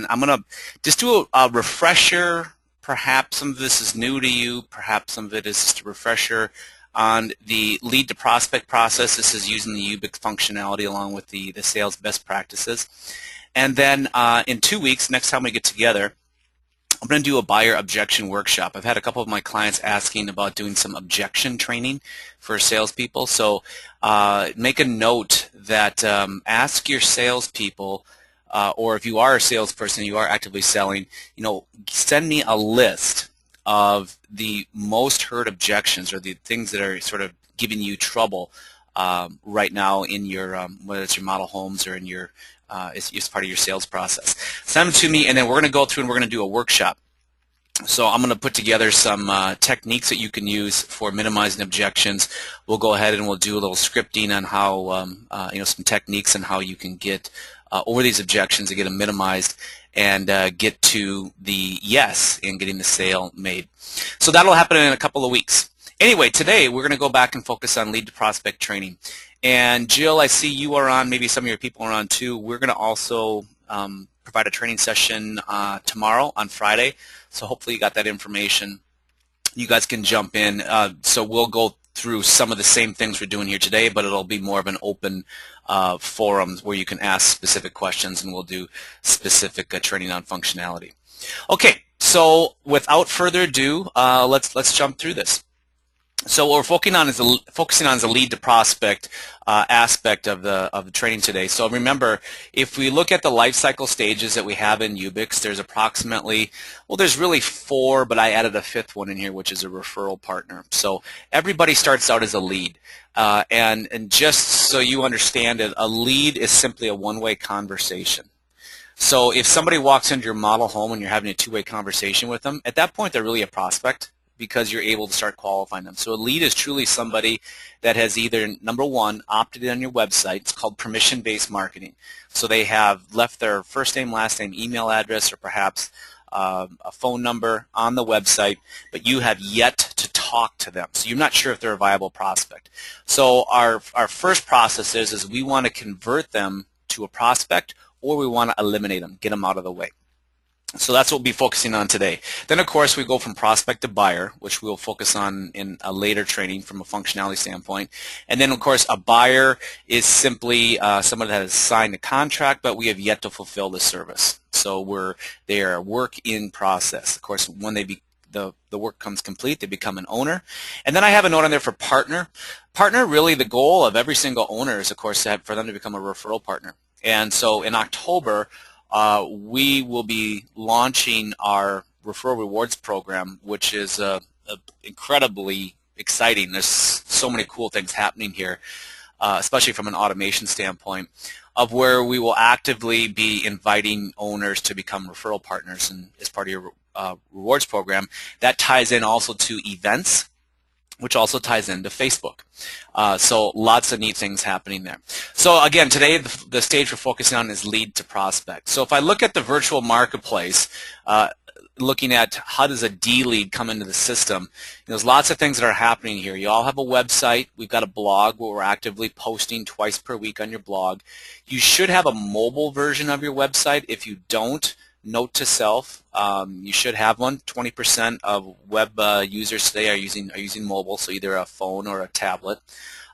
I'm going to just do a refresher. Perhaps some of this is new to you. Perhaps some of it is just a refresher on the lead to prospect process. This is using the Ubix functionality along with the sales best practices. And then in 2 weeks, next time we get together, I'm going to do a buyer objection workshop. I've had a couple of my clients asking about doing some objection training for salespeople. So make a note that ask your salespeople, or if you are a salesperson, you are actively selling, send me a list of the most heard objections or the things that are sort of giving you trouble right now in your, whether it's your model homes or in your, it's part of your sales process. Send them to me, and then we're going to go through and we're going to do a workshop. So I'm going to put together some techniques that you can use for minimizing objections. We'll go ahead and we'll do a little scripting on how, some techniques on how you can get over these objections and get them minimized and get to the yes in getting the sale made. So that'll happen in a couple of weeks. Anyway, today we're going to go back and focus on lead to prospect training. And Jill, I see you are on, maybe some of your people are on too. We're going to also provide a training session tomorrow on Friday. So hopefully you got that information. You guys can jump in. So we'll go through some of the same things we're doing here today, but it'll be more of an open forum where you can ask specific questions, and we'll do specific training on functionality. Okay, so without further ado, let's jump through this. So what we're focusing on is the lead to prospect aspect of the training today. So remember, if we look at the life cycle stages that we have in Ubix, there's approximately, well, there's really 4, but I added a 5th one in here, which is a referral partner. So everybody starts out as a lead, and just so you understand it, a lead is simply a one-way conversation. So if somebody walks into your model home and you're having a two-way conversation with them, at that point they're really a prospect, because you're able to start qualifying them. So a lead is truly somebody that has either, number one, opted in on your website. It's called permission-based marketing. So they have left their first name, last name, email address, or perhaps a phone number on the website, but you have yet to talk to them. So you're not sure if they're a viable prospect. So our first process is we want to convert them to a prospect, or we want to eliminate them, get them out of the way. So that's what we'll be focusing on today. Then, of course, we go from prospect to buyer, which we'll focus on in a later training from a functionality standpoint. And then, of course, a buyer is simply someone that has signed a contract, but we have yet to fulfill the service. So they are a work in process. Of course, when the work comes complete, they become an owner. And then I have a note on there for partner. Partner, really the goal of every single owner is, of course, for them to become a referral partner. And so in October, we will be launching our referral rewards program, which is incredibly exciting. There's so many cool things happening here, especially from an automation standpoint, of where we will actively be inviting owners to become referral partners and as part of your rewards program. That ties in also to events, which also ties into Facebook. So lots of neat things happening there. So again, today the stage we're focusing on is lead to prospect. So if I look at the virtual marketplace, looking at how does a D-lead come into the system, there's lots of things that are happening here. You all have a website. We've got a blog where we're actively posting twice per week on your blog. You should have a mobile version of your website. If you don't, note to self, you should have one. 20% of web users today are using mobile, so either a phone or a tablet.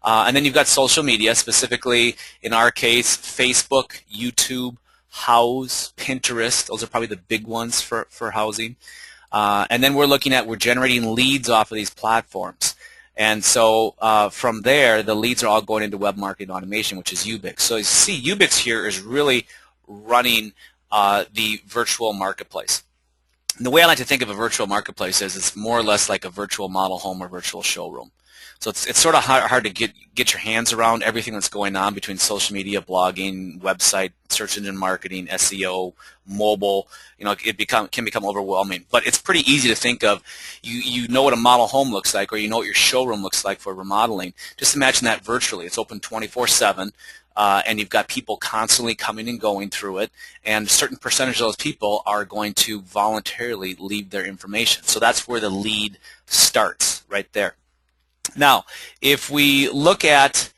And then you've got social media, specifically in our case, Facebook, YouTube, House, Pinterest. Those are probably the big ones for housing. And then we're generating leads off of these platforms. And so from there, the leads are all going into web marketing automation, which is Ubix. So you see, Ubix here is really running the virtual marketplace. And the way I like to think of a virtual marketplace is it's more or less like a virtual model home or virtual showroom. So it's sort of hard to get your hands around everything that's going on between social media, blogging, website, search engine marketing, SEO, mobile. It can become overwhelming. But it's pretty easy to think of. You know what a model home looks like, or you know what your showroom looks like for remodeling. Just imagine that virtually. It's open 24/7. And you've got people constantly coming and going through it, and a certain percentage of those people are going to voluntarily leave their information. So that's where the lead starts, right there. Now, if we look at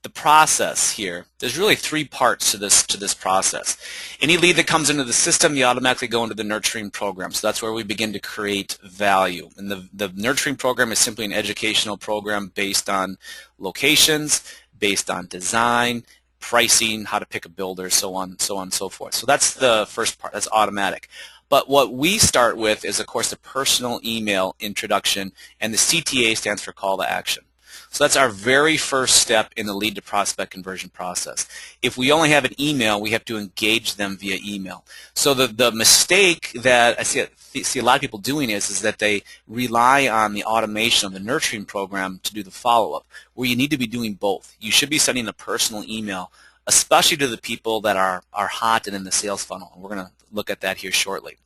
the process here, there's really three parts to this process. Any lead that comes into the system, you automatically go into the nurturing program. So that's where we begin to create value. And the nurturing program is simply an educational program based on locations, based on design, pricing, how to pick a builder, so on and so forth. So that's the first part. That's automatic. But what we start with is, of course, the personal email introduction, and the CTA stands for call to action. So that's our very first step in the lead to prospect conversion process. If we only have an email, we have to engage them via email. So the mistake that I see a lot of people doing is that they rely on the automation of the nurturing program to do the follow-up, where you need to be doing both. You should be sending a personal email, especially to the people that are hot and in the sales funnel. And we're going to look at that here shortly.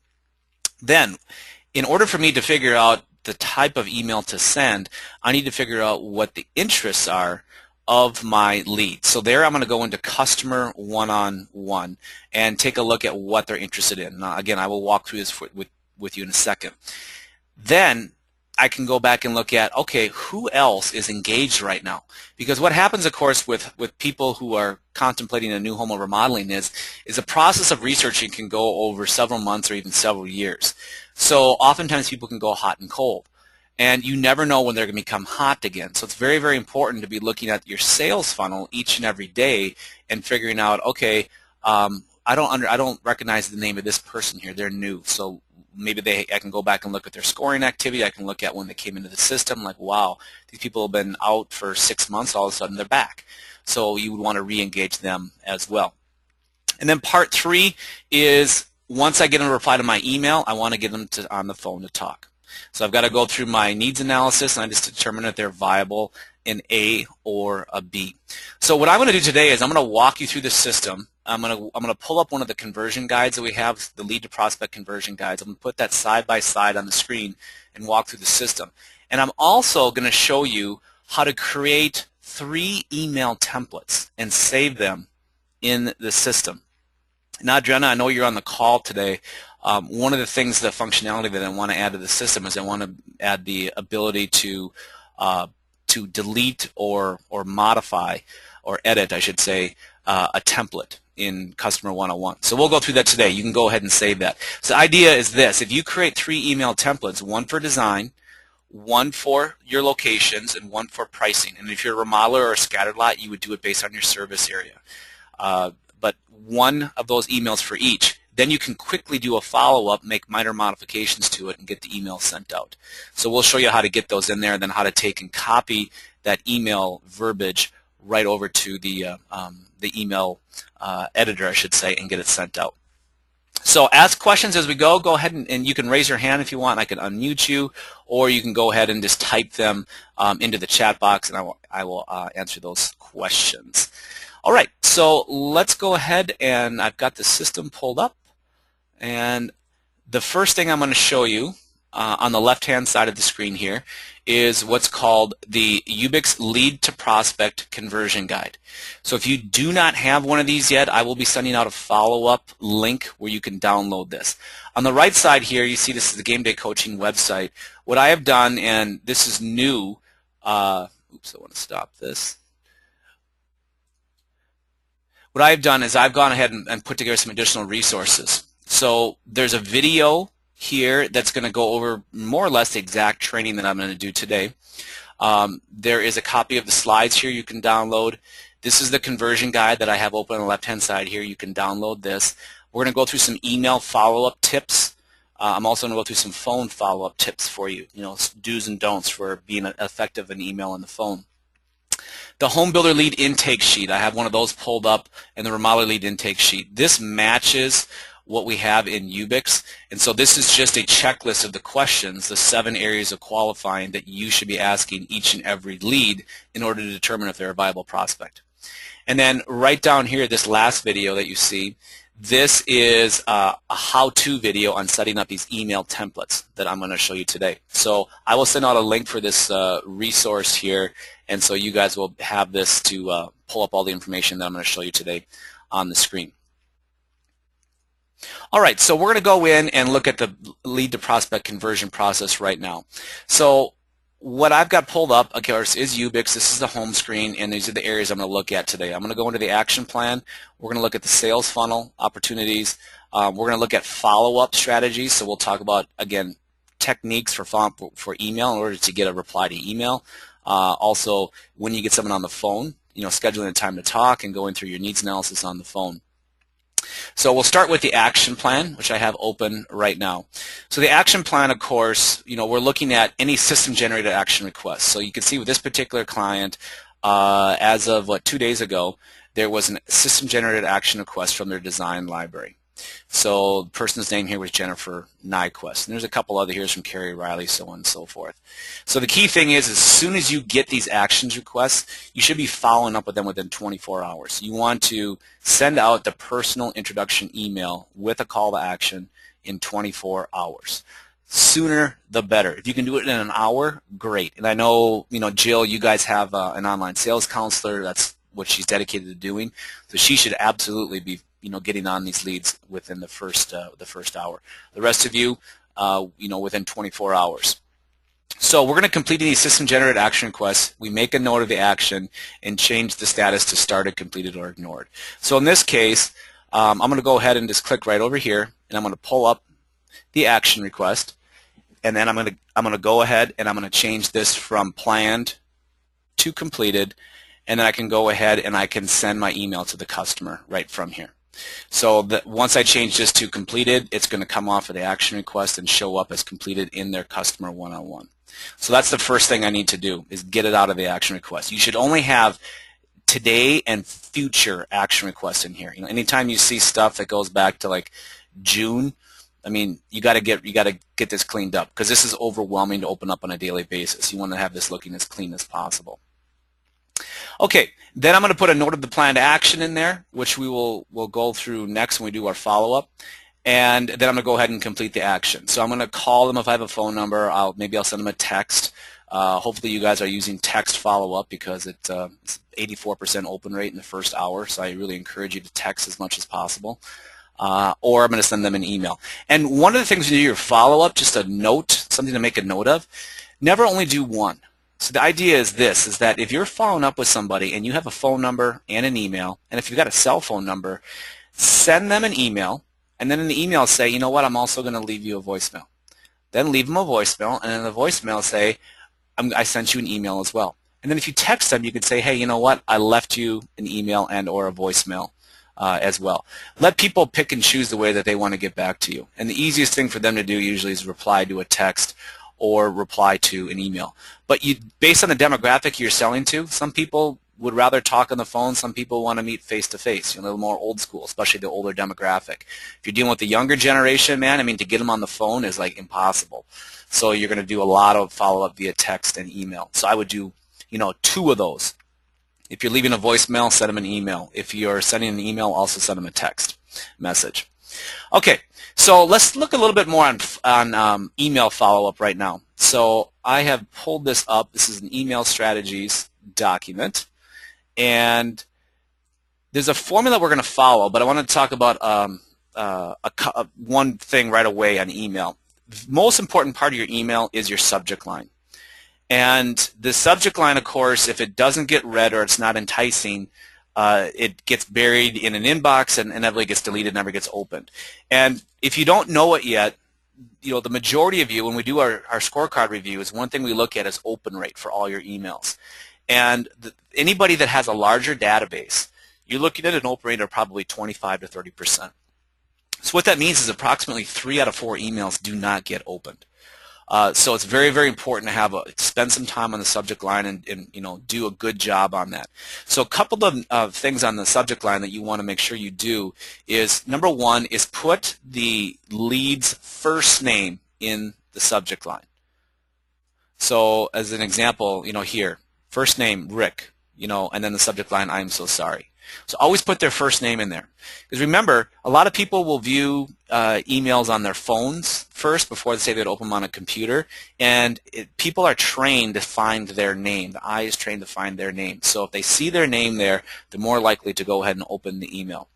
Then, in order for me to figure out the type of email to send, I need to figure out what the interests are of my lead. So there I'm going to go into customer one-on-one and take a look at what they're interested in. Now, again, I will walk through this with you in a second. Then I can go back and look at, okay, who else is engaged right now? Because what happens, of course, with people who are contemplating a new home or remodeling is a process of researching can go over several months or even several years. So oftentimes people can go hot and cold, and you never know when they're going to become hot again. So it's very, very important to be looking at your sales funnel each and every day and figuring out, okay, I don't recognize the name of this person here. They're new, so maybe I can go back and look at their scoring activity. I can look at when they came into the system, like, wow, these people have been out for 6 months, all of a sudden they're back. So you would want to re-engage them as well. And then part 3 is, once I get them to reply to my email, I want to get them on the phone to talk. So I've got to go through my needs analysis, and I just determine if they're viable in A or a B. So what I'm going to do today is I'm going to walk you through the system. I'm going to pull up one of the conversion guides that we have, the lead to prospect conversion guides. I'm going to put that side by side on the screen and walk through the system. And I'm also going to show you how to create 3 email templates and save them in the system. Now, Jenna, I know you're on the call today. One of the things, the functionality that I want to add to the system is I want to add the ability to delete or modify or edit, I should say, a template in Customer 101. So we'll go through that today. You can go ahead and save that. So the idea is this: if you create 3 email templates, one for design, one for your locations, and one for pricing. And if you're a remodeler or a scattered lot, you would do it based on your service area. But one of those emails for each. Then you can quickly do a follow-up, make minor modifications to it, and get the email sent out. So we'll show you how to get those in there, and then how to take and copy that email verbiage right over to the email editor, I should say, and get it sent out. So ask questions as we go. Go ahead and you can raise your hand if you want. I can unmute you, or you can go ahead and just type them into the chat box, and I will answer those questions. All right, so let's go ahead, and I've got the system pulled up. And the first thing I'm going to show you on the left-hand side of the screen here is what's called the Ubix Lead to Prospect Conversion Guide. So if you do not have one of these yet, I will be sending out a follow-up link where you can download this. On the right side here, you see this is the Game Day Coaching website. What I have done, and this is new, oops, I want to stop this. What I've done is I've gone ahead and put together some additional resources. So there's a video here that's going to go over more or less the exact training that I'm going to do today. There is a copy of the slides here you can download. This is the conversion guide that I have open on the left-hand side here. You can download this. We're going to go through some email follow-up tips. I'm also going to go through some phone follow-up tips for you, do's and don'ts for being effective in email on the phone. The Home Builder Lead Intake Sheet, I have one of those pulled up, and the Remodeler Lead Intake Sheet. This matches what we have in Ubix, and so this is just a checklist of the questions, the 7 areas of qualifying that you should be asking each and every lead in order to determine if they're a viable prospect. And then right down here, this last video that you see, this is a how-to video on setting up these email templates that I'm going to show you today. So I will send out a link for this resource here, and so you guys will have this to pull up all the information that I'm going to show you today on the screen. All right, so we're going to go in and look at the lead to prospect conversion process right now. So what I've got pulled up, of course, is Ubix. This is the home screen, and these are the areas I'm going to look at today. I'm going to go into the action plan. We're going to look at the sales funnel opportunities. We're going to look at follow-up strategies. So we'll talk about, again, techniques for email in order to get a reply to email. Also, when you get someone on the phone, scheduling a time to talk and going through your needs analysis on the phone. So we'll start with the action plan, which I have open right now. So the action plan, of course, we're looking at any system-generated action requests. So you can see with this particular client, as of 2 days ago, there was a system-generated action request from their design library. So the person's name here was Jennifer Nyquist. And there's a couple other here from Carrie Riley, so on and so forth. So the key thing is, as soon as you get these actions requests, you should be following up with them within 24 hours. You want to send out the personal introduction email with a call to action in 24 hours. Sooner the better. If you can do it in an hour, great. And I know, Jill, you guys have an online sales counselor. That's what she's dedicated to doing. So she should absolutely be getting on these leads within the first hour. The rest of you, within 24 hours. So we're going to complete these system-generated action requests. We make a note of the action and change the status to started, completed, or ignored. So in this case, I'm going to go ahead and just click right over here, and I'm going to pull up the action request, and then I'm going to go ahead and I'm going to change this from planned to completed, and then I can go ahead and I can send my email to the customer right from here. So once I change this to completed, it's going to come off of the action request and show up as completed in their customer one-on-one. So that's the first thing I need to do, is get it out of the action request. You should only have today and future action requests in here. Anytime you see stuff that goes back to like June, you got to get this cleaned up, because this is overwhelming to open up on a daily basis. You want to have this looking as clean as possible. Okay, then I'm going to put a note of the plan to action in there, which we'll go through next when we do our follow-up. And then I'm going to go ahead and complete the action. So I'm going to call them if I have a phone number. Maybe I'll send them a text. Hopefully you guys are using text follow-up, because it's 84% open rate in the first hour, so I really encourage you to text as much as possible. Or I'm going to send them an email. And one of the things when you do your follow-up, just a note, something to make a note of, never only do one. So the idea is this, is that if you're following up with somebody and you have a phone number and an email, and if you've got a cell phone number, send them an email, and then in the email say, you know what, I'm also going to leave you a voicemail. Then leave them a voicemail, and in the voicemail say, I sent you an email as well. And then if you text them, you can say, hey, you know what, I left you an email and or a voicemail as well. Let people pick and choose the way that they want to get back to you. And the easiest thing for them to do usually is reply to a text or reply to an email. But based on the demographic you're selling to, some people would rather talk on the phone. Some people want to meet face-to-face, a little more old school, especially the older demographic. If you're dealing with the younger generation, man, to get them on the phone is like impossible. So you're going to do a lot of follow-up via text and email. So I would do, 2 of those. If you're leaving a voicemail, send them an email. If you're sending an email, also send them a text message. Okay, so let's look a little bit more on email follow-up right now. So I have pulled this up. This is an email strategies document. And there's a formula we're going to follow, but I want to talk about one thing right away on email. The most important part of your email is your subject line. And the subject line, of course, if it doesn't get read or it's not enticing, it gets buried in an inbox and inevitably gets deleted, never gets opened. And if you don't know it yet, the majority of you, when we do our scorecard reviews, one thing we look at is open rate for all your emails. And anybody that has a larger database, you're looking at an open rate of probably 25 to 30%. So what that means is approximately 3 out of 4 emails do not get opened. So it's very, very important to spend some time on the subject line and do a good job on that. So a couple of things on the subject line that you want to make sure you do is, number one, is put the lead's first name in the subject line. So as an example, here, first name, Rick, and then the subject line, I'm so sorry. So always put their first name in there. Because remember, a lot of people will view emails on their phones first before they say they'd open them on a computer. And people are trained to find their name. The eye is trained to find their name. So if they see their name there, they're more likely to go ahead and open the email.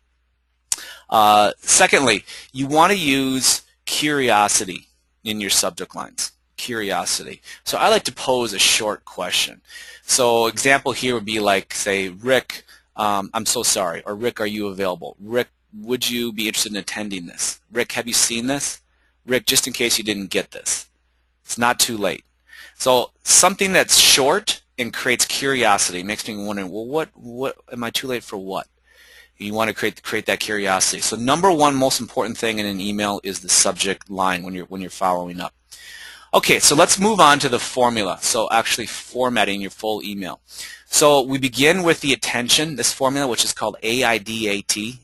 Secondly, you want to use curiosity in your subject lines. curiosity. So I like to pose a short question. So example here would be like, say, Rick, I'm so sorry, or Rick, are you available? Rick, would you be interested in attending this? Rick, have you seen this? Rick, just in case you didn't get this. It's not too late. So something that's short and creates curiosity makes me wondering, well, what am I too late for what? You want to create that curiosity. So number one most important thing in an email is the subject line when you're following up. Okay, so let's move on to the formula. So actually formatting your full email. So we begin with the attention, this formula, which is called AIDAT.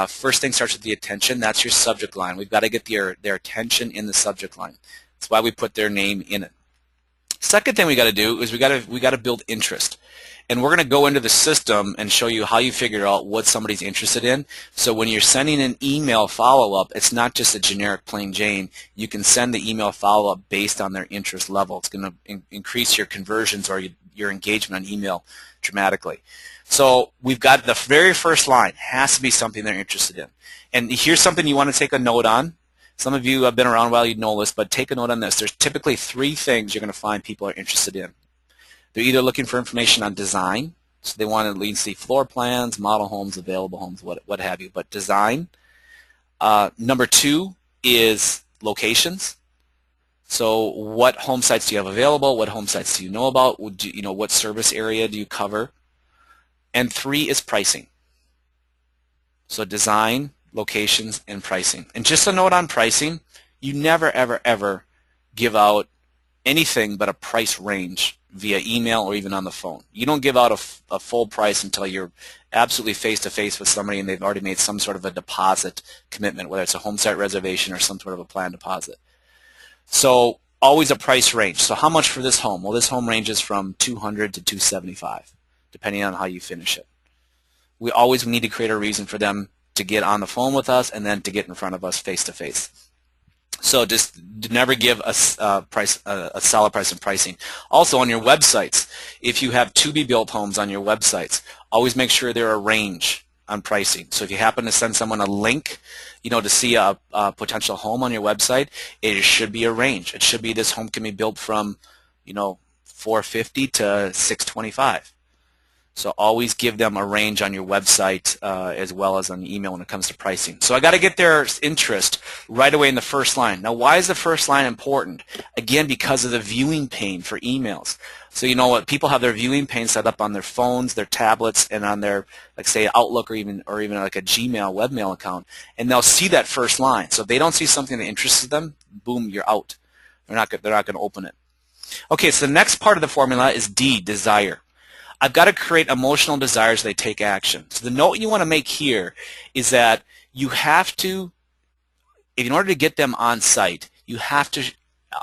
First thing starts with the attention. That's your subject line. We've got to get their attention in the subject line. That's why we put their name in it. Second thing we got to do is we got to build interest. And we're going to go into the system and show you how you figure out what somebody's interested in. So when you're sending an email follow-up, it's not just a generic plain Jane. You can send the email follow-up based on their interest level. It's going to increase your conversions or your engagement on email dramatically. So we've got the very first line has to be something they're interested in. And here's something you want to take a note on. Some of you have been around a while, you know this, but take a note on this. There's typically 3 things you're going to find people are interested in. They're either looking for information on design, so they want to at least see floor plans, model homes, available homes, what have you, but design. Number 2 is locations. So what home sites do you have available? What home sites do you know about? What service area do you cover? And 3 is pricing. So design, locations, and pricing. And just a note on pricing, you never, ever, ever give out anything but a price range via email or even on the phone. You don't give out a full price until you're absolutely face-to-face with somebody and they've already made some sort of a deposit commitment, whether it's a home site reservation or some sort of a planned deposit. So always a price range. So how much for this home? Well, this home ranges from $200 to $275, depending on how you finish it. We always need to create a reason for them to get on the phone with us and then to get in front of us face-to-face. So just never give a solid price in pricing. Also on your websites, if you have to-be-built homes on your websites, always make sure they're a range on pricing. So if you happen to send someone a link, to see a potential home on your website, it should be a range. It should be this home can be built from, $450 to $625. So always give them a range on your website as well as on email when it comes to pricing. So I got to get their interest right away in the first line. Now, why is the first line important? Again, because of the viewing pane for emails. So you know what? People have their viewing pane set up on their phones, their tablets, and on their, like say, Outlook or even like a Gmail webmail account, and they'll see that first line. So if they don't see something that interests them, boom, you're out. They're not going to open it. Okay, so the next part of the formula is D, desire. I've got to create emotional desires so they take action. So the note you want to make here is that you have to, in order to get them on site, you have to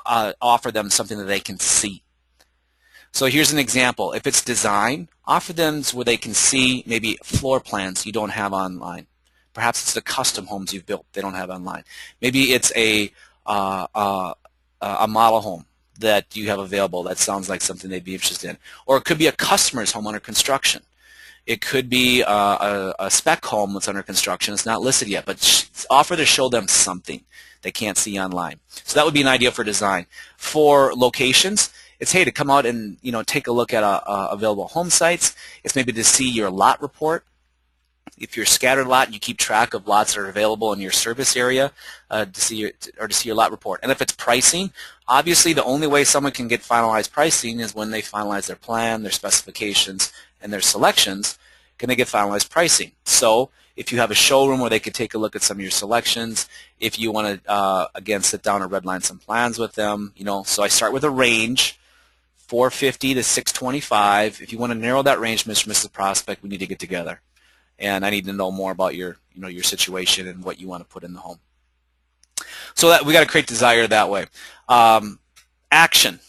offer them something that they can see. So here's an example. If it's design, offer them where they can see maybe floor plans you don't have online. Perhaps it's the custom homes you've built they don't have online. Maybe it's a model home that you have available that sounds like something they'd be interested in. Or it could be a customer's home under construction. It could be a spec home that's under construction. It's not listed yet, but offer to show them something they can't see online. So that would be an idea for design. For locations, it's, hey, to come out and take a look at available home sites. It's maybe to see your lot report. If you're a scattered lot, you keep track of lots that are available in your service area to see your lot report. And if it's pricing, obviously the only way someone can get finalized pricing is when they finalize their plan, their specifications, and their selections. Can they get finalized pricing? So if you have a showroom where they could take a look at some of your selections, if you want to again sit down and redline some plans with them, so I start with a range. 450 to 625. If you want to narrow that range, Mr. and Mrs. Prospect, we need to get together. And I need to know more about your situation and what you want to put in the home. So that we got to create desire that way. Action.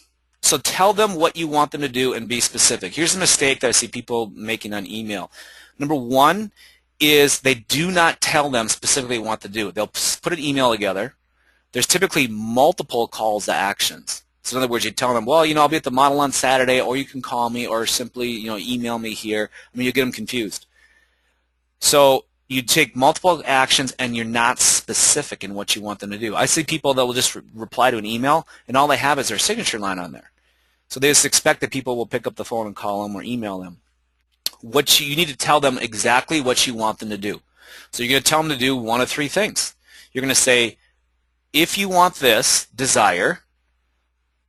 So tell them what you want them to do and be specific. Here's a mistake that I see people making on email. Number one is they do not tell them specifically what to do. They'll put an email together. There's typically multiple calls to actions. So in other words, you tell them, well, I'll be at the model on Saturday, or you can call me, or simply, email me here. I mean, you get them confused. So You take multiple actions and you're not specific in what you want them to do. I see people that will just reply to an email and all they have is their signature line on there. So they just expect that people will pick up the phone and call them or email them. You need to tell them exactly what you want them to do. So you're going to tell them to do one of three things. You're going to say, if you want this, desire,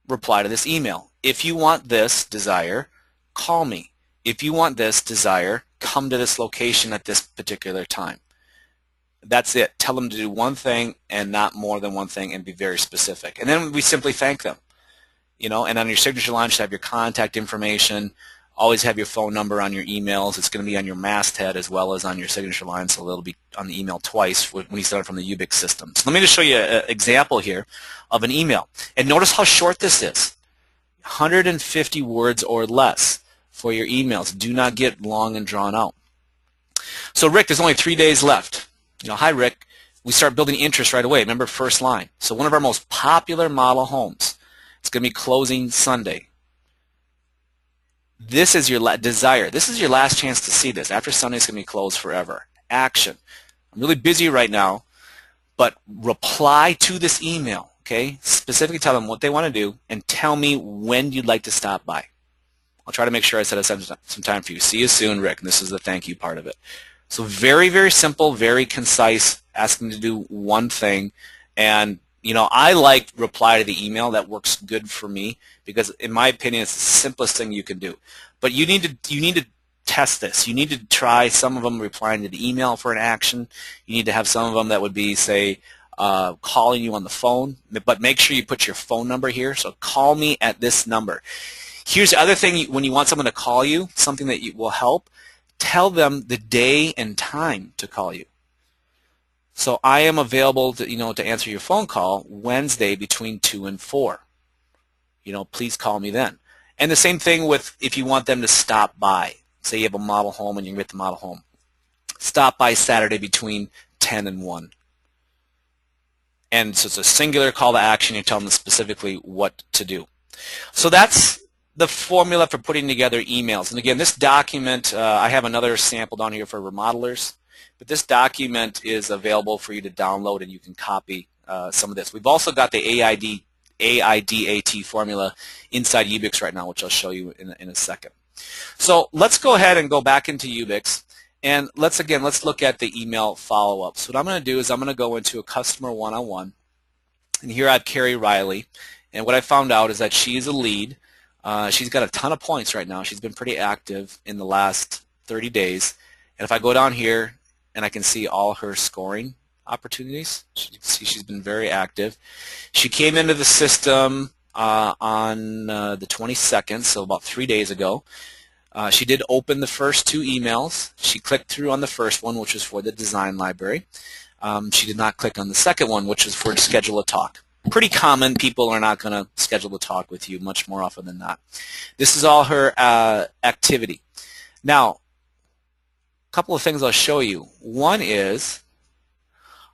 reply to this email. If you want this, desire, call me. If you want this, desire, come to this location at this particular time. That's it. Tell them to do one thing and not more than one thing, and be very specific. And then we simply thank them. And on your signature line, you should have your contact information. Always have your phone number on your emails. It's going to be on your masthead as well as on your signature line, so it'll be on the email twice when you start from the Ubix system. So let me just show you an example here of an email. And notice how short this is. 150 words or less for your emails. Do not get long and drawn out. So Rick, there's only 3 days left. Hi Rick. We start building interest right away. Remember, first line. So one of our most popular model homes. It's going to be closing Sunday. This is your desire. This is your last chance to see this. After Sunday, it's going to be closed forever. Action. I'm really busy right now, but reply to this email, okay? Specifically tell them what they want to do and tell me when you'd like to stop by. I'll try to make sure I set aside some time for you. See you soon, Rick. And this is the thank you part of it. So very, very simple, very concise, asking to do one thing. And I like reply to the email. That works good for me because, in my opinion, it's the simplest thing you can do. But you need to test this. You need to try some of them replying to the email for an action. You need to have some of them that would be, say, calling you on the phone. But make sure you put your phone number here. So call me at this number. Here's the other thing: when you want someone to call you, something that will help. Tell them the day and time to call you. So I am available to answer your phone call Wednesday between 2 and 4. Please call me then. And the same thing with if you want them to stop by. Say you have a model home and you can get the model home. Stop by Saturday between 10 and 1. And so it's a singular call to action. You tell them specifically what to do. So that's the formula for putting together emails. And again, this document, I have another sample down here for remodelers. But this document is available for you to download, and you can copy some of this. We've also got the AIDAT formula inside Ubix right now, which I'll show you in a second. So let's go ahead and go back into Ubix, and let's look at the email follow-up. So what I'm going to do is I'm going to go into a customer one-on-one, and here I have Carrie Riley, and what I found out is that she's a lead. She's got a ton of points right now. She's been pretty active in the last 30 days, and if I go down here, and I can see all her scoring opportunities. You can see she's been very active. She came into the system on the 22nd, so about 3 days ago. She did open the first 2 emails. She clicked through on the first one, which was for the design library. She did not click on the second one, which is for to schedule a talk. Pretty common. People are not going to schedule a talk with you much more often than not. This is all her activity. Now, couple of things I'll show you. One is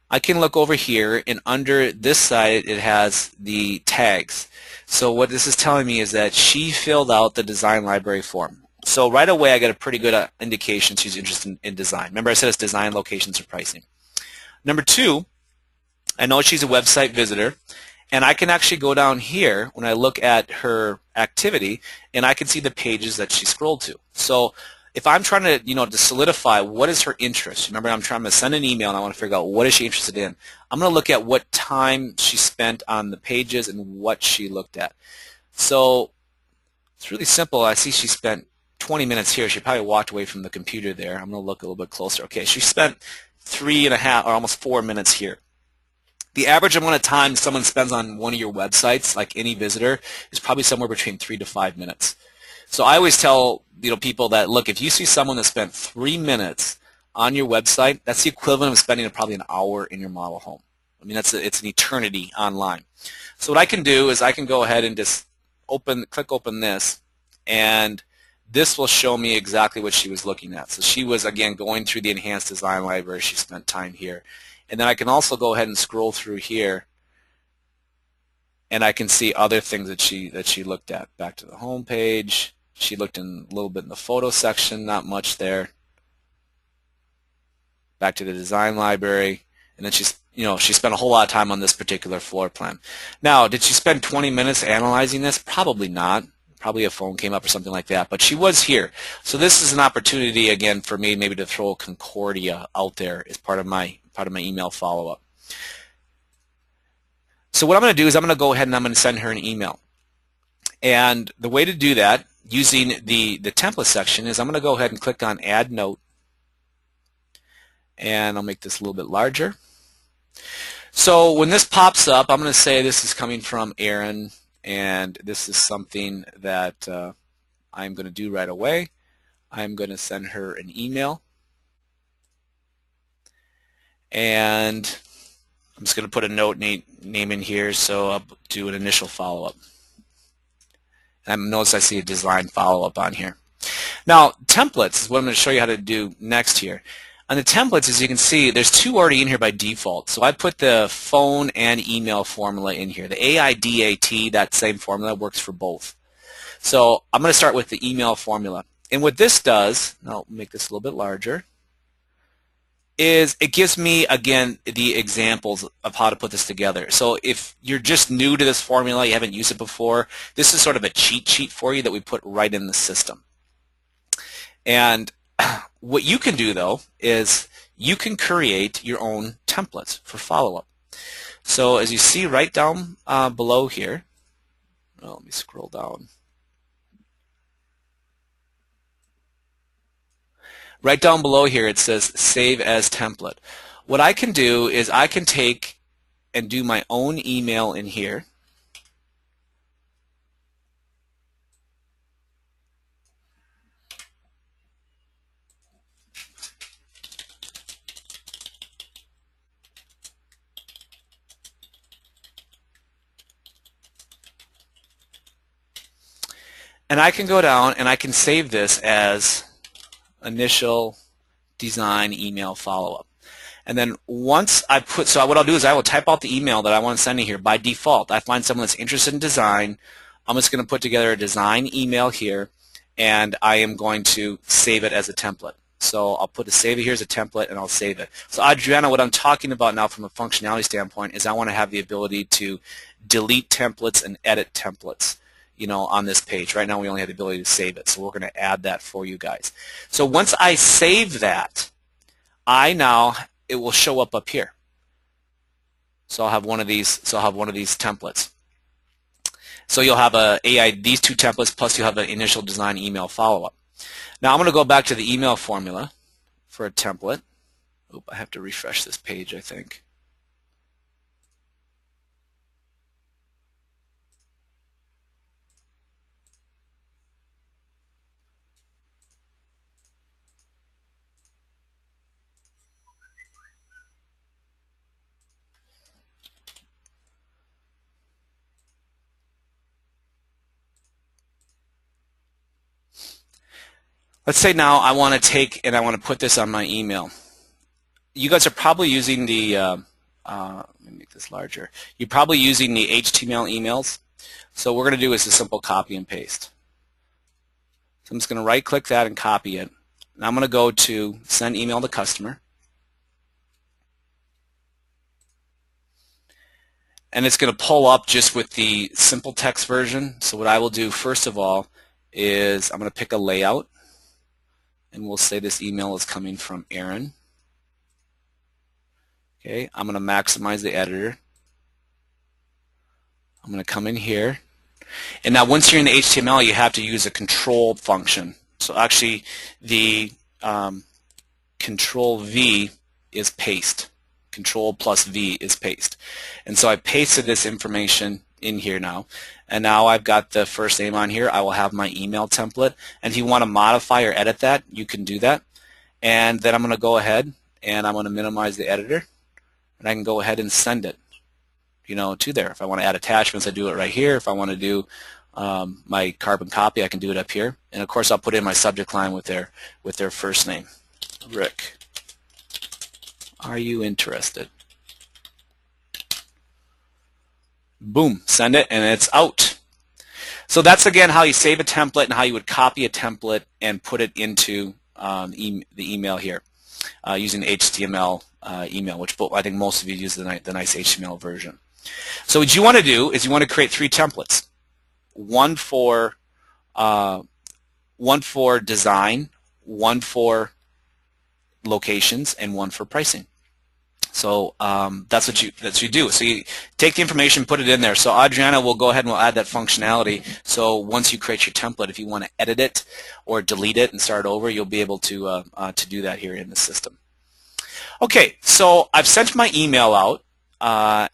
I can look over here, and under this side it has the tags. So what this is telling me is that she filled out the design library form. So right away I get a pretty good indication she's interested in design. Remember I said it's design, locations, or pricing. Number 2, I know she's a website visitor, and I can actually go down here when I look at her activity, and I can see the pages that she scrolled to. So if I'm trying to, to solidify what is her interest, remember I'm trying to send an email and I want to figure out what is she interested in. I'm going to look at what time she spent on the pages and what she looked at. So it's really simple. I see she spent 20 minutes here. She probably walked away from the computer there. I'm going to look a little bit closer. Okay, she spent 3.5 or almost 4 minutes here. The average amount of time someone spends on one of your websites, like any visitor, is probably somewhere between 3 to 5 minutes. So I always tell people that, look, if you see someone that spent 3 minutes on your website, that's the equivalent of spending probably an hour in your model home. I mean, it's an eternity online. So what I can do is I can go ahead and just click open this, and this will show me exactly what she was looking at. So she was, again, going through the enhanced design library. She spent time here. And then I can also go ahead and scroll through here, and I can see other things that she looked at. Back to the home page. She looked in a little bit in the photo section, not much there. back to the design library, and then she spent a whole lot of time on this particular floor plan. Now, did she spend 20 minutes analyzing this? Probably not. Probably a phone came up or something like that, but she was here. So this is an opportunity again for me maybe to throw Concordia out there as part of my email follow-up. So what I'm going to do is I'm going to go ahead and I'm going to send her an email. And the way to do that using the template section is I'm going to go ahead and click on Add Note. And I'll make this a little bit larger. So when this pops up, I'm going to say this is coming from Erin, and this is something that I'm going to do right away. I'm going to send her an email. And I'm just going to put a note name in here, so I'll do an initial follow-up. And notice I see a design follow-up on here. Now, templates is what I'm going to show you how to do next here. On the templates, as you can see, there's two already in here by default. So I put the phone and email formula in here. The AIDAT, that same formula, works for both. So I'm going to start with the email formula. And what this does, and I'll make this a little bit larger, is it gives me, again, the examples of how to put this together. So if you're just new to this formula, you haven't used it before, this is sort of a cheat sheet for you that we put right in the system. And what you can do, though, is you can create your own templates for follow-up. So as you see right down below here, let me scroll down. Right down below here it says Save as Template. What I can do is I can take and do my own email in here. And I can go down and I can save this as initial design email follow-up. And then once I put, so what I'll do is I will type out the email that I want to send in here. By default, I find someone that's interested in design. I'm just going to put together a design email here, and I am going to save it as a template. So I'll put a save it here as a template, and I'll save it. So Adriana, what I'm talking about now from a functionality standpoint is I want to have the ability to delete templates and edit templates, on this page. Right now we only have the ability to save it, so we're going to add that for you guys. So once I save that, it will show up here. So I'll have one of these. Templates. So you'll have these two templates plus you'll have an initial design email follow-up. Now I'm going to go back to the email formula for a template. Oop, I have to refresh this page, I think. Let's say now I want to take and I want to put this on my email. You guys are probably using the, let me make this larger. You're probably using the HTML emails. So what we're going to do is a simple copy and paste. So I'm just going to right click that and copy it. And I'm going to go to send email to customer. And it's going to pull up just with the simple text version. So what I will do first of all is I'm going to pick a layout. And we'll say this email is coming from Erin. Okay, I'm going to maximize the editor. I'm going to come in here. And now once you're in the HTML, you have to use a control function. So actually the control V is paste. Control plus V is paste. And so I pasted this information in here now. And now I've got the first name on here. I will have my email template. And if you want to modify or edit that, you can do that. And then I'm going to go ahead and I'm going to minimize the editor. And I can go ahead and send it, to there. If I want to add attachments, I do it right here. If I want to do my carbon copy, I can do it up here. And of course, I'll put in my subject line with their first name. Rick, are you interested? Boom, send it, and it's out. So that's, again, how you save a template and how you would copy a template and put it into the email here. using HTML email, which I think most of you use the nice HTML version. So what you want to do is you want to create 3 templates. One for design, one for locations, and one for pricing. So that's what you do. So you take the information, put it in there. So Adriana will go ahead and we'll add that functionality. So once you create your template, if you want to edit it or delete it and start over, you'll be able to do that here in the system. Okay, so I've sent my email out,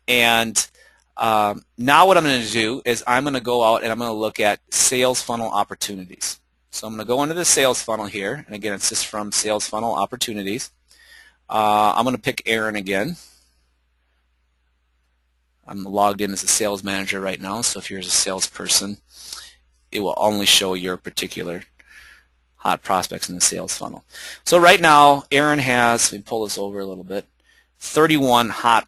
and now what I'm going to do is I'm going to go out and I'm going to look at sales funnel opportunities. So I'm going to go into the sales funnel here, and again, it's just from sales funnel opportunities. I'm going to pick Aaron again. I'm logged in as a sales manager right now, so if you're a salesperson, it will only show your particular hot prospects in the sales funnel. So right now, Aaron has, let me pull this over a little bit, 31 hot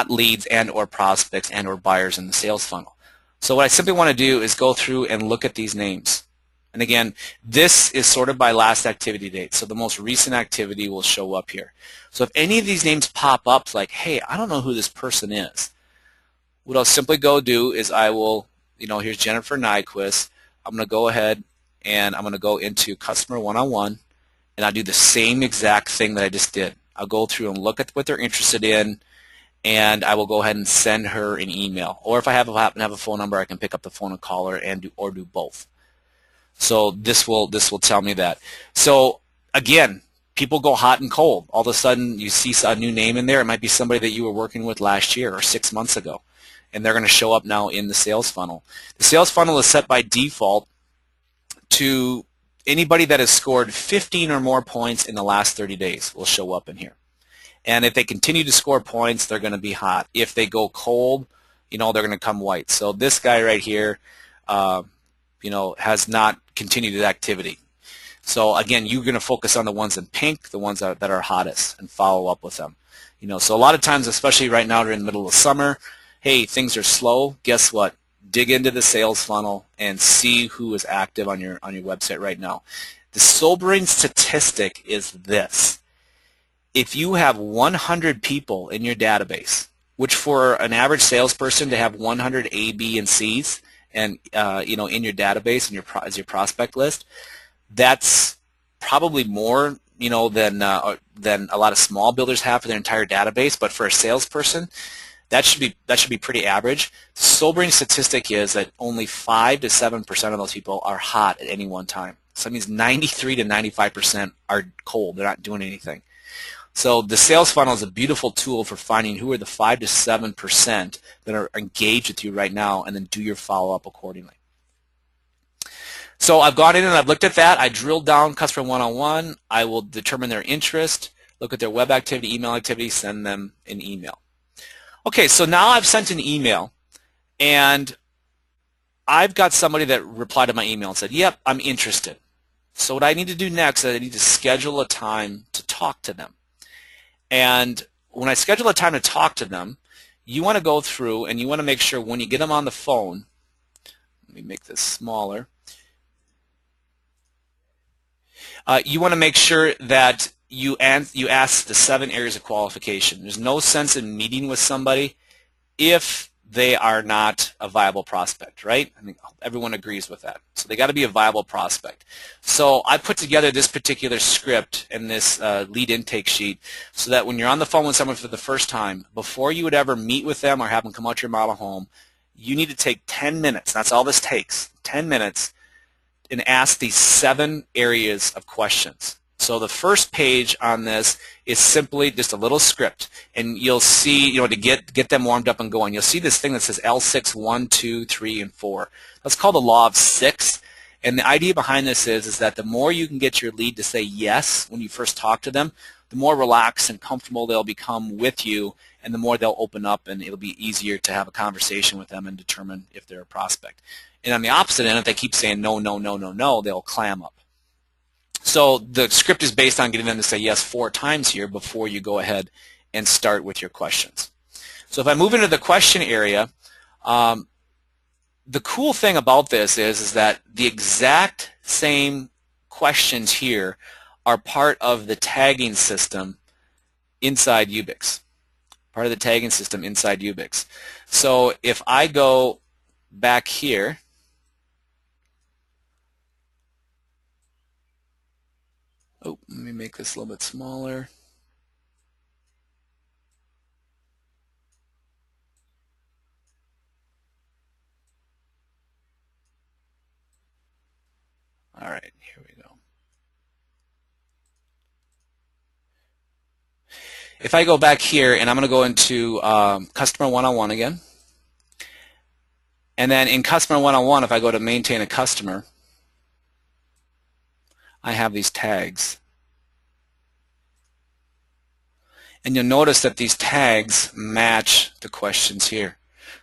leads and or prospects and or buyers in the sales funnel. So what I simply want to do is go through and look at these names. And again, this is sorted by last activity date, so the most recent activity will show up here. So if any of these names pop up like, hey, I don't know who this person is, what I'll simply go do is I will, here's Jennifer Nyquist. I'm going to go ahead and I'm going to go into Customer One-on-One, and I'll do the same exact thing that I just did. I'll go through and look at what they're interested in, and I will go ahead and send her an email. Or if I happen to have a phone number, I can pick up the phone and call her and do both. So this will tell me that. So again, people go hot and cold. All of a sudden you see a new name in there. It might be somebody that you were working with last year or 6 months ago, and they're going to show up now in the sales funnel. The sales funnel is set by default to anybody that has scored 15 or more points in the last 30 days will show up in here. And if they continue to score points, they're going to be hot. If they go cold, they're going to come white. So this guy right here, has not continued his activity. So again, you're going to focus on the ones in pink, the ones that are hottest, and follow up with them. So a lot of times, especially right now, we're in the middle of summer. Hey, things are slow. Guess what? Dig into the sales funnel and see who is active on your website right now. The sobering statistic is this: if you have 100 people in your database, which for an average salesperson to have 100 A, B, and C's, and in your database and as your prospect list, that's probably more than a lot of small builders have for their entire database. But for a salesperson, that should be pretty average. The sobering statistic is that only 5 to 7% of those people are hot at any one time. So that means 93 to 95% are cold. They're not doing anything. So the sales funnel is a beautiful tool for finding who are the 5 to 7% that are engaged with you right now, and then do your follow-up accordingly. So I've gone in and I've looked at that. I drilled down Customer One-on-One. I will determine their interest, look at their web activity, email activity, send them an email. Okay, so now I've sent an email, and I've got somebody that replied to my email and said, yep, I'm interested. So what I need to do next is I need to schedule a time to talk to them. And when I schedule a time to talk to them, you want to go through and you want to make sure when you get them on the phone, let me make this smaller, you want to make sure that you ask the 7 areas of qualification. There's no sense in meeting with somebody if they are not a viable prospect, right? I mean, everyone agrees with that. So they got to be a viable prospect. So I put together this particular script and this lead intake sheet so that when you're on the phone with someone for the first time, before you would ever meet with them or have them come out to your model home, you need to take 10 minutes. That's all this takes, 10 minutes, and ask these 7 areas of questions. So the first page on this is simply just a little script, and you'll see, to get them warmed up and going, you'll see this thing that says L6, 1, 2, 3, and 4. That's called the law of 6, and the idea behind this is that the more you can get your lead to say yes when you first talk to them, the more relaxed and comfortable they'll become with you, and the more they'll open up, and it'll be easier to have a conversation with them and determine if they're a prospect. And on the opposite end, if they keep saying no, no, no, no, no, they'll clam up. So the script is based on getting them to say yes 4 times here before you go ahead and start with your questions. So if I move into the question area, the cool thing about this is that the exact same questions here are part of the tagging system inside Ubix. Part of the tagging system inside Ubix. So if I go back here, oh, let me make this a little bit smaller. All right, here we go. If I go back here, and I'm going to go into Customer One-on-One again, and then in Customer One-on-One, if I go to Maintain a Customer, I have these tags. And you'll notice that these tags match the questions here.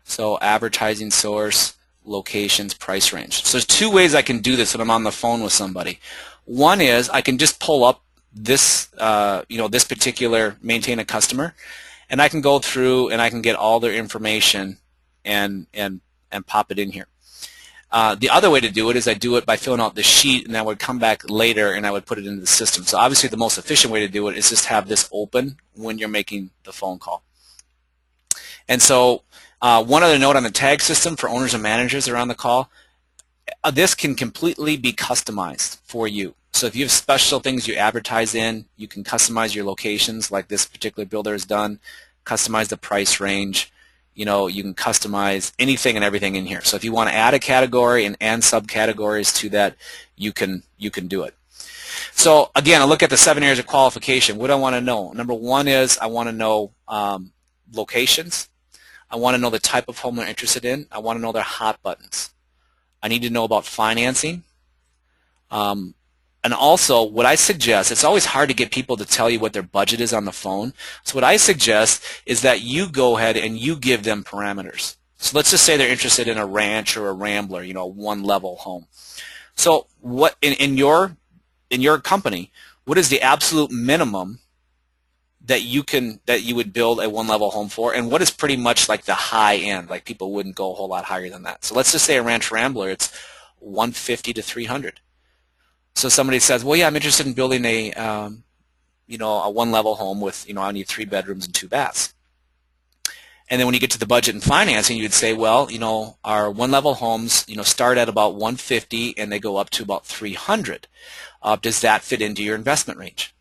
So advertising source, locations, price range. So there's two ways I can do this when I'm on the phone with somebody. One is I can just pull up this, this particular Maintain a Customer, and I can go through and I can get all their information and pop it in here. The other way to do it is I do it by filling out the sheet, and I would come back later and I would put it into the system. So obviously the most efficient way to do it is just have this open when you're making the phone call. And so one other note on the tag system for owners and managers that are on the call, this can completely be customized for you. So if you have special things you advertise in, you can customize your locations like this particular builder has done, customize the price range. You can customize anything and everything in here. So if you want to add a category and subcategories to that, you can do it. So again, I look at the 7 areas of qualification. What do I want to know? Number one is I want to know locations. I want to know the type of home they're interested in. I want to know their hot buttons. I need to know about financing. And also, what I suggest, it's always hard to get people to tell you what their budget is on the phone. So what I suggest is that you go ahead and you give them parameters. So let's just say they're interested in a ranch or a rambler, one-level home. So what in your company, what is the absolute minimum that you would build a one-level home for, and what is pretty much like the high end, like people wouldn't go a whole lot higher than that. So let's just say a ranch rambler, it's 150 to 300. So somebody says, well, yeah, I'm interested in building a one-level home with, I need 3 bedrooms and 2 baths. And then when you get to the budget and financing, you'd say, well, our one-level homes, start at about 150 and they go up to about 300. Does that fit into your investment range?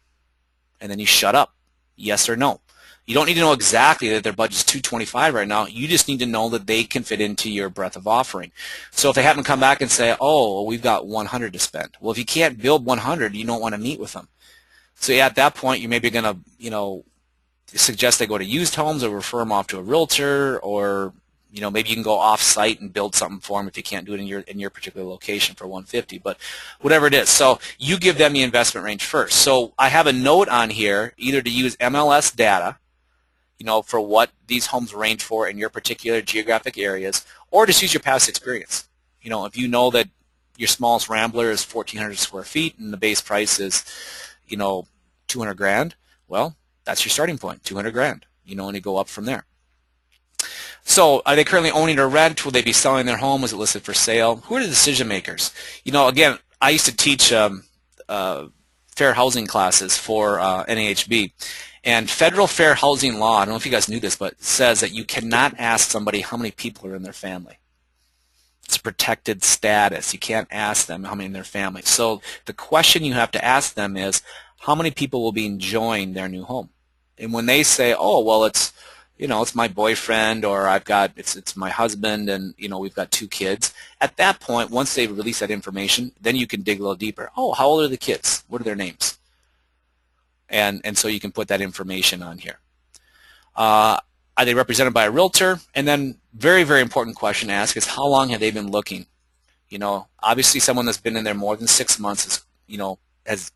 And then you shut up, yes or no. You don't need to know exactly that their budget's 225 right now. You just need to know that they can fit into your breadth of offering. So if they happen to come back and say, oh, we've got 100 to spend. Well, if you can't build 100, you don't want to meet with them. So yeah, at that point, you're maybe going to, suggest they go to used homes or refer them off to a realtor, or, maybe you can go off-site and build something for them if you can't do it in your particular location for 150. But whatever it is, so you give them the investment range first. So I have a note on here either to use MLS data, for what these homes range for in your particular geographic areas, or just use your past experience. If you know that your smallest rambler is 1,400 square feet and the base price is, 200 grand, well, that's your starting point, 200 grand, and you go up from there. So are they currently owning or rent? Will they be selling their home? Is it listed for sale? Who are the decision makers? Again, I used to teach fair housing classes for NAHB. And federal fair housing law, I don't know if you guys knew this, but says that you cannot ask somebody how many people are in their family. It's a protected status. You can't ask them how many in their family. So the question you have to ask them is, how many people will be enjoying their new home? And when they say, oh, well, it's my boyfriend, or it's my husband, and we've got 2 kids. At that point, once they release that information, then you can dig a little deeper. Oh, how old are the kids? What are their names? And so you can put that information on here. Are they represented by a realtor? And then very, very important question to ask is, how long have they been looking? Obviously someone that's been in there more than 6 months has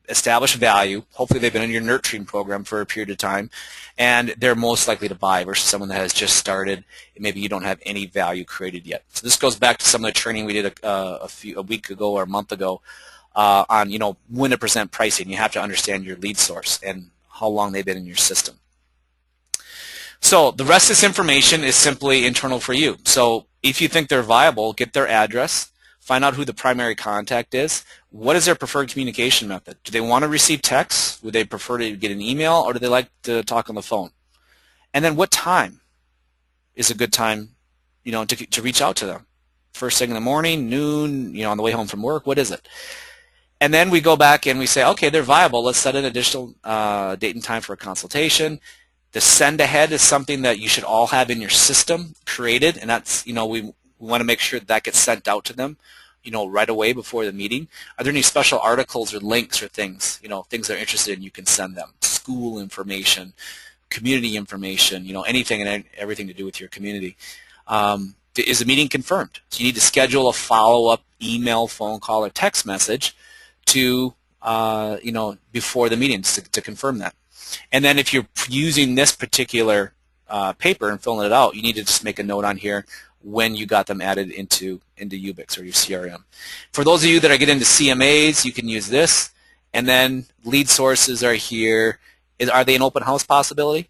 established value. Hopefully they've been in your nurturing program for a period of time, and they're most likely to buy versus someone that has just started and maybe you don't have any value created yet. So this goes back to some of the training we did a week ago or a month ago on when to present pricing. You have to understand your lead source and how long they've been in your system. So the rest of this information is simply internal for you. So if you think they're viable, get their address, find out who the primary contact is. What is their preferred communication method? Do they want to receive text? Would they prefer to get an email, or do they like to talk on the phone? And then what time is a good time, to reach out to them? First thing in the morning, noon, on the way home from work, what is it? And then we go back and we say, okay, they're viable. Let's set an additional date and time for a consultation. The send ahead is something that you should all have in your system created, and that's, we want to make sure that gets sent out to them, right away before the meeting. Are there any special articles or links or things, things they're interested in, you can send them? School information, community information, anything and everything to do with your community. Is the meeting confirmed? So you need to schedule a follow-up email, phone call, or text message to, before the meeting to confirm that. And then if you're using this particular paper and filling it out, you need to just make a note on here when you got them added into Ubix or your CRM. For those of you that are getting into CMAs, you can use this. And then lead sources are here. Are they an open house possibility?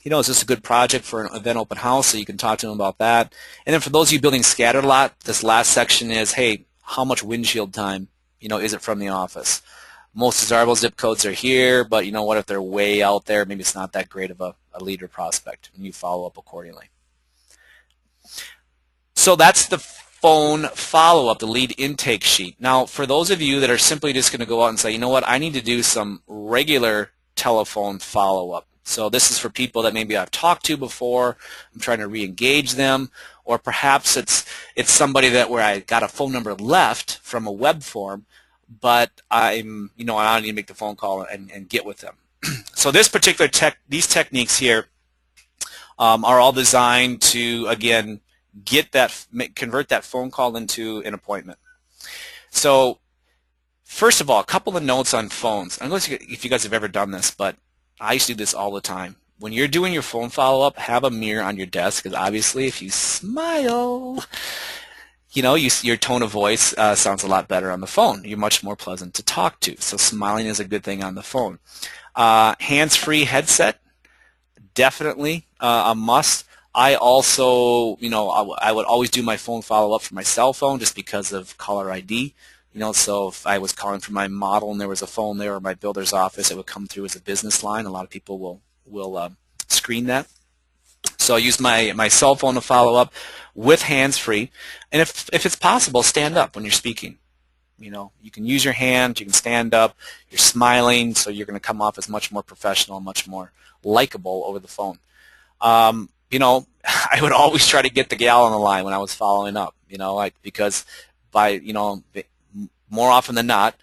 Is this a good project for an event open house? So you can talk to them about that. And then for those of you building scattered lot, this last section is, hey, how much windshield time, is it from the office? Most desirable zip codes are here, but what if they're way out there? Maybe it's not that great of a lead or prospect, and you follow up accordingly. So that's the phone follow-up, the lead intake sheet. Now, for those of you that are simply just going to go out and say, you know what, I need to do some regular telephone follow-up. So this is for people that maybe I've talked to before, I'm trying to re-engage them, or perhaps it's somebody where I got a phone number left from a web form, but I need to make the phone call and get with them. So this particular these techniques here are all designed to, again, convert that phone call into an appointment. So first of all, a couple of notes on phones. I don't know if you guys have ever done this, but I used to do this all the time. When you're doing your phone follow-up, have a mirror on your desk, because obviously if you smile, your tone of voice sounds a lot better on the phone. You're much more pleasant to talk to. So smiling is a good thing on the phone. Hands-free headset, definitely a must. I also, I would always do my phone follow-up from my cell phone just because of caller ID. So if I was calling from my model and there was a phone there or my builder's office, it would come through as a business line. A lot of people will screen that. So I use my cell phone to follow up with hands-free. And if it's possible, stand up when you're speaking. You can use your hand, you can stand up, you're smiling, so you're going to come off as much more professional, much more likable over the phone. I would always try to get the gal on the line when I was following up, because more often than not,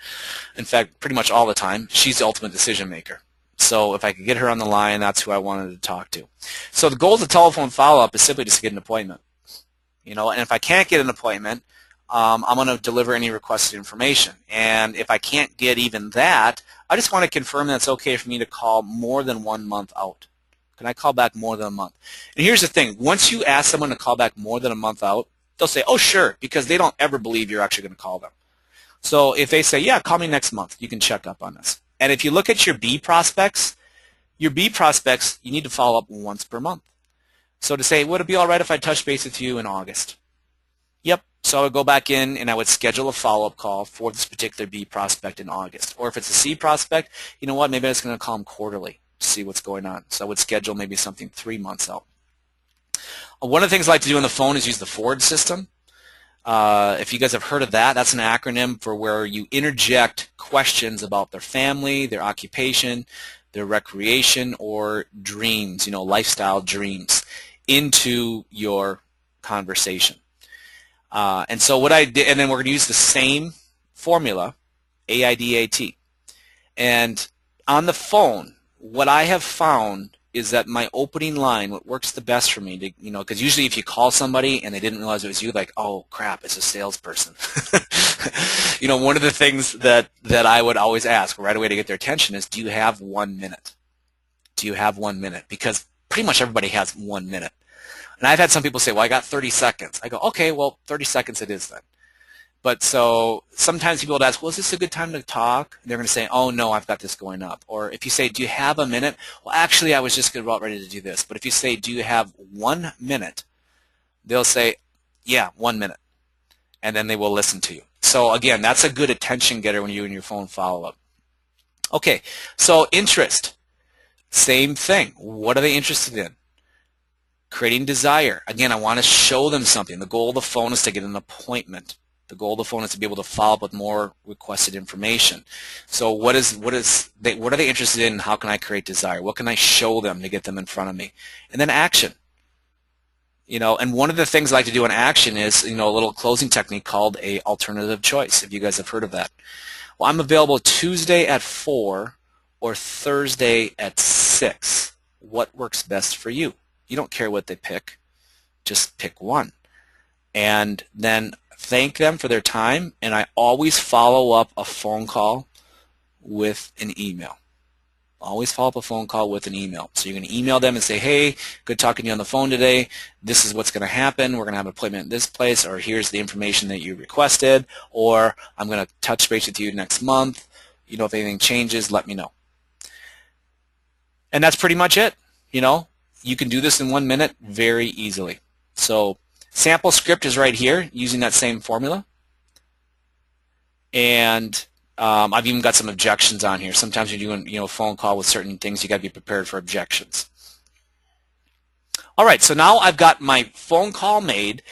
in fact, pretty much all the time, she's the ultimate decision maker. So if I could get her on the line, that's who I wanted to talk to. So the goal of the telephone follow-up is simply just to get an appointment. And if I can't get an appointment, I'm going to deliver any requested information. And if I can't get even that, I just want to confirm that it's okay for me to call more than 1 month out. Can I call back more than a month? And here's the thing. Once you ask someone to call back more than a month out, they'll say, oh, sure, because they don't ever believe you're actually going to call them. So if they say, yeah, call me next month, you can check up on this. And if you look at your B prospects, you need to follow up once per month. So to say, would it be all right if I touch base with you in August? Yep. So I would go back in and I would schedule a follow-up call for this particular B prospect in August. Or if it's a C prospect, you know what, maybe I'm just going to call them quarterly to see what's going on. So I would schedule maybe something 3 months out. One of the things I like to do on the phone is use the forward system. If you guys have heard of that, that's an acronym for where you interject questions about their family, their occupation, their recreation, or dreams, lifestyle dreams, into your conversation. And so what I did, and then we're going to use the same formula, AIDAT. And on the phone, what I have found is that my opening line, what works the best for me, because usually if you call somebody and they didn't realize it was you, like, oh crap, it's a salesperson. One of the things that I would always ask right away to get their attention is, do you have 1 minute? Do you have 1 minute? Because pretty much everybody has 1 minute. And I've had some people say, well, I got 30 seconds. I go, okay, well, 30 seconds it is then. But so sometimes people would ask, well, is this a good time to talk? And they're going to say, oh, no, I've got this going up. Or if you say, do you have a minute? Well, actually, I was just about ready to do this. But if you say, do you have 1 minute? They'll say, yeah, 1 minute. and then they will listen to you. So again, that's a good attention getter when you're in your phone follow-up. Okay, so interest, same thing. What are they interested in? Creating desire. Again, I want to show them something. The goal of the phone is to get an appointment. The goal of the phone is to be able to follow up with more requested information. So what are they interested in? How can I create desire? What can I show them to get them in front of me? And then action. And one of the things I like to do in action is, a little closing technique called a alternative choice, if you guys have heard of that. Well, I'm available Tuesday at 4 or Thursday at 6. What works best for you? You don't care what they pick. Just pick one. And then thank them for their time, and I always follow up a phone call with an email. Always follow up a phone call with an email. So you're going to email them and say, hey, good talking to you on the phone today. This is what's going to happen. We're going to have an appointment at this place, or here's the information that you requested, or I'm going to touch base with you next month. If anything changes, let me know. And that's pretty much it. You can do this in 1 minute very easily. So sample script is right here using that same formula. And I've even got some objections on here. Sometimes you're doing a phone call with certain things, you got to be prepared for objections. All right, so now I've got my phone call made.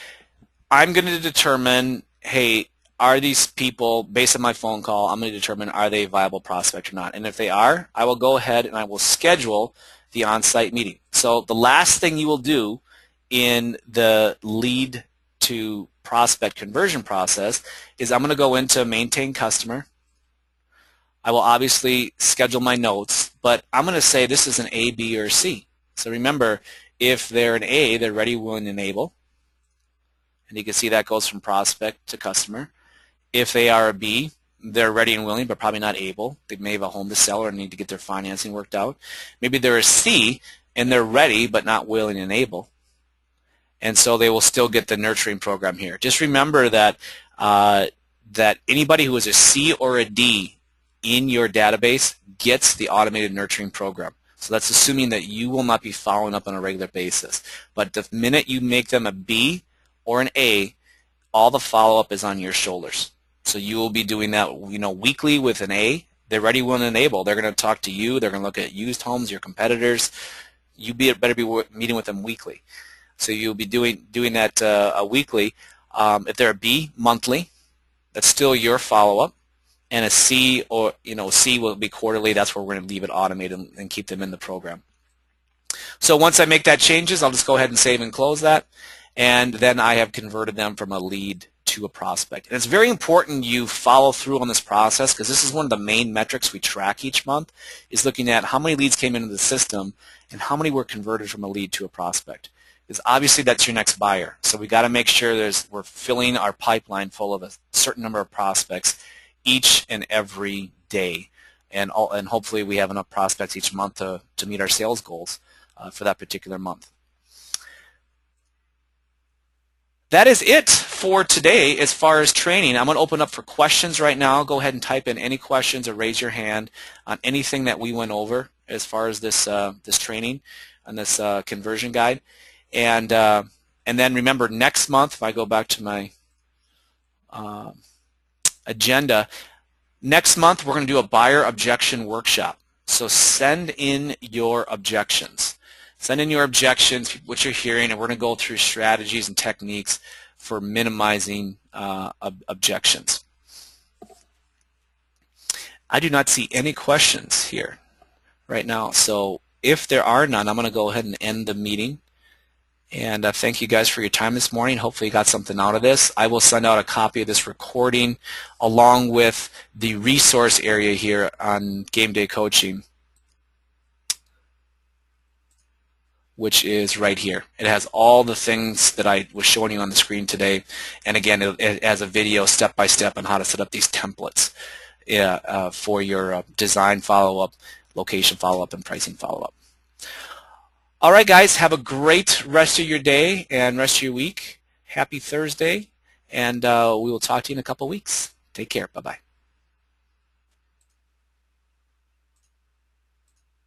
I'm going to determine, hey, are these people, based on my phone call, I'm going to determine are they a viable prospect or not. And if they are, I will go ahead and I will schedule the on-site meeting. So the last thing you will do in the lead to prospect conversion process is I'm going to go into maintain customer. I will obviously schedule my notes, but I'm going to say this is an A, B, or C. So remember, if they're an A, they're ready, willing, and able. And you can see that goes from prospect to customer. If they are a B, they're ready and willing, but probably not able. They may have a home to sell or need to get their financing worked out. Maybe they're a C, and they're ready, but not willing and able. And so they will still get the nurturing program here. Just remember that that anybody who is a C or a D in your database gets the automated nurturing program. So that's assuming that you will not be following up on a regular basis. But the minute you make them a B or an A, all the follow-up is on your shoulders. So you will be doing that weekly with an A. They're ready, willing, and able. They're going to talk to you. They're going to look at used homes, your competitors. You better be meeting with them weekly. So you'll be doing that weekly. If they're a B, monthly. That's still your follow-up. And a C, or C will be quarterly. That's where we're going to leave it automated and keep them in the program. So once I make that changes, I'll just go ahead and save and close that, and then I have converted them from a lead to a prospect. And it's very important you follow through on this process, because this is one of the main metrics we track each month, is looking at how many leads came into the system and how many were converted from a lead to a prospect. Because obviously that's your next buyer. So we got to make sure we're filling our pipeline full of a certain number of prospects each and every day, and hopefully we have enough prospects each month to meet our sales goals for that particular month. That is it for today as far as training. I'm going to open up for questions right now. Go ahead and type in any questions or raise your hand on anything that we went over as far as this this training and this conversion guide. And then remember, next month, if I go back to my agenda, next month we're going to do a buyer objection workshop. So send in your objections. Send in your objections, what you're hearing, and we're going to go through strategies and techniques for minimizing objections. I do not see any questions here right now, so if there are none, I'm going to go ahead and end the meeting. And thank you guys for your time this morning. Hopefully you got something out of this. I will send out a copy of this recording along with the resource area here on Game Day Coaching, which is right here. It has all the things that I was showing you on the screen today. And again, it has a video step-by-step on how to set up these templates for your design follow-up, location follow-up, and pricing follow-up. All right, guys, have a great rest of your day and rest of your week. Happy Thursday, and we will talk to you in a couple weeks. Take care. Bye-bye.